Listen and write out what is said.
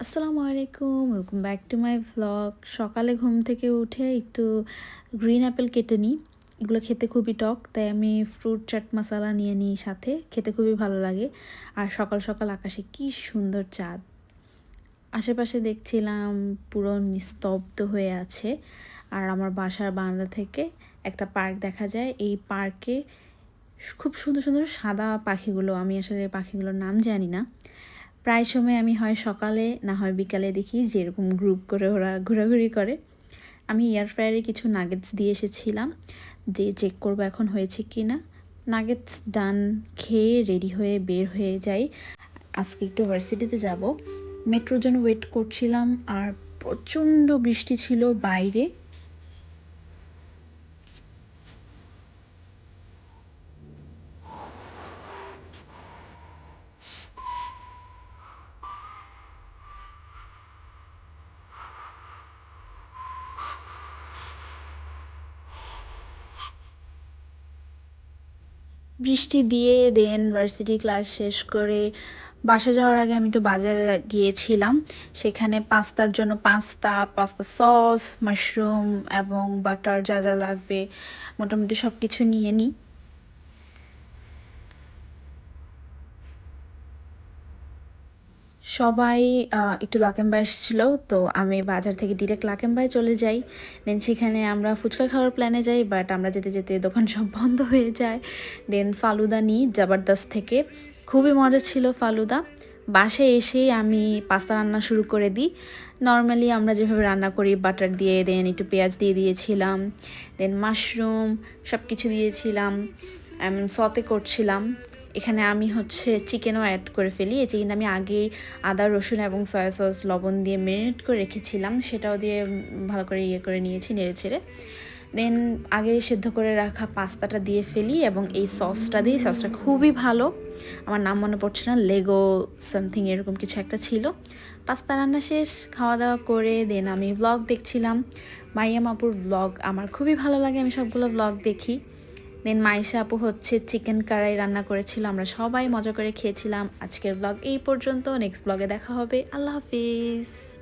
আসসালামু আলাইকুম, welcome back to my vlog. সকালে ঘুম থেকে উঠে একটু গ্রিন অ্যাপেল কেটে নিই। এগুলো খেতে খুবই টক, তাই আমি ফ্রুট চাট মশলা নিয়ে নিই সাথে, খেতে খুবই ভালো লাগে। আর সকাল সকাল আকাশে কি সুন্দর চাঁদ, আশেপাশে দেখছিলাম পুরো নিস্তব্ধ হয়ে আছে। আর আমার বাসার বারান্দা থেকে একটা পার্ক দেখা যায়। এই পার্কে খুব সুন্দর সুন্দর সাদা পাখিগুলো, আমি আসলে পাখিগুলোর নাম জানি না। প্রায় সময় আমি হয় সকালে না হয় বিকালে দেখি যে এরকম গ্রুপ করে ওরা ঘোরাঘুরি করে। আমি এয়ার ফ্রায়ারে কিছু নাগেটস দিয়ে এসেছিলাম, যে চেক করবো এখন হয়েছে কি না। নাগেটস ডান, খেয়ে রেডি হয়ে বের হয়ে যাই। আজকে একটু ভার্সিটিতে যাব, মেট্রোর জন্য ওয়েট করছিলাম। আর প্রচণ্ড বৃষ্টি ছিল বাইরে। বৃষ্টি দিয়ে দেন ভার্সিটি ক্লাস শেষ করে বাসা যাওয়ার আগে আমি একটু বাজারে গিয়েছিলাম। সেখানে পাস্তার জন্য পাস্তা সস, মাশরুম এবং বাটার যা যা লাগবে মোটামুটি সব কিছু নিয়ে নিই। সবাই একটু লাকেম্বাই এসেছিল, তো আমি বাজার থেকে ডিরেক্ট লাকেম্বাই চলে যাই। দেন সেখানে আমরা ফুচকা খাওয়ার প্ল্যানে যাই, বাট আমরা যেতে যেতে দোকান সব বন্ধ হয়ে যায়। দেন ফালুদা নিই জবরদস্ত থেকে, খুবই মজা ছিল ফালুদা। বাসায় এসে আমি পাস্তা রান্না শুরু করে দিই। নর্মালি আমরা যেভাবে রান্না করি, বাটার দিয়ে দেন একটু পেঁয়াজ দিয়ে দিয়েছিলাম, দেন মাশরুম সব কিছু দিয়েছিলাম, সতে করছিলাম। এখানে আমি চিকেনও অ্যাড করে ফেলি। এই চিকেন আমি আগেই আদা রসুন এবং সয়া সস লবণ দিয়ে ম্যারিনেট করে রেখেছিলাম, সেটাও দিয়ে ভালো করে করে নিয়েছি নেড়ে ছেড়ে। দেন আগে সেদ্ধ করে রাখা পাস্তাটা দিয়ে ফেলি এবং এই সসটা দিই। সসটা খুবই ভালো, আমার নাম মনে পড়ছে না, লেগো সামথিং এরকম কিছু একটা ছিল। পাস্তা রান্না শেষ, খাওয়া দাওয়া করে দেন আমি ব্লগ দেখছিলাম। মারিয়াম আপুর ব্লগ আমার খুবই ভালো লাগে, আমি সবগুলো ব্লগ দেখি। দেন মাইশা আপু চিকেন কারাই রান্না করেছিল, আমরা সবাই মজা করে খেয়েছিলাম। আজকের ব্লগ এই পর্যন্ত, নেক্সট ব্লগে দেখা হবে। আল্লাহ হাফিজ।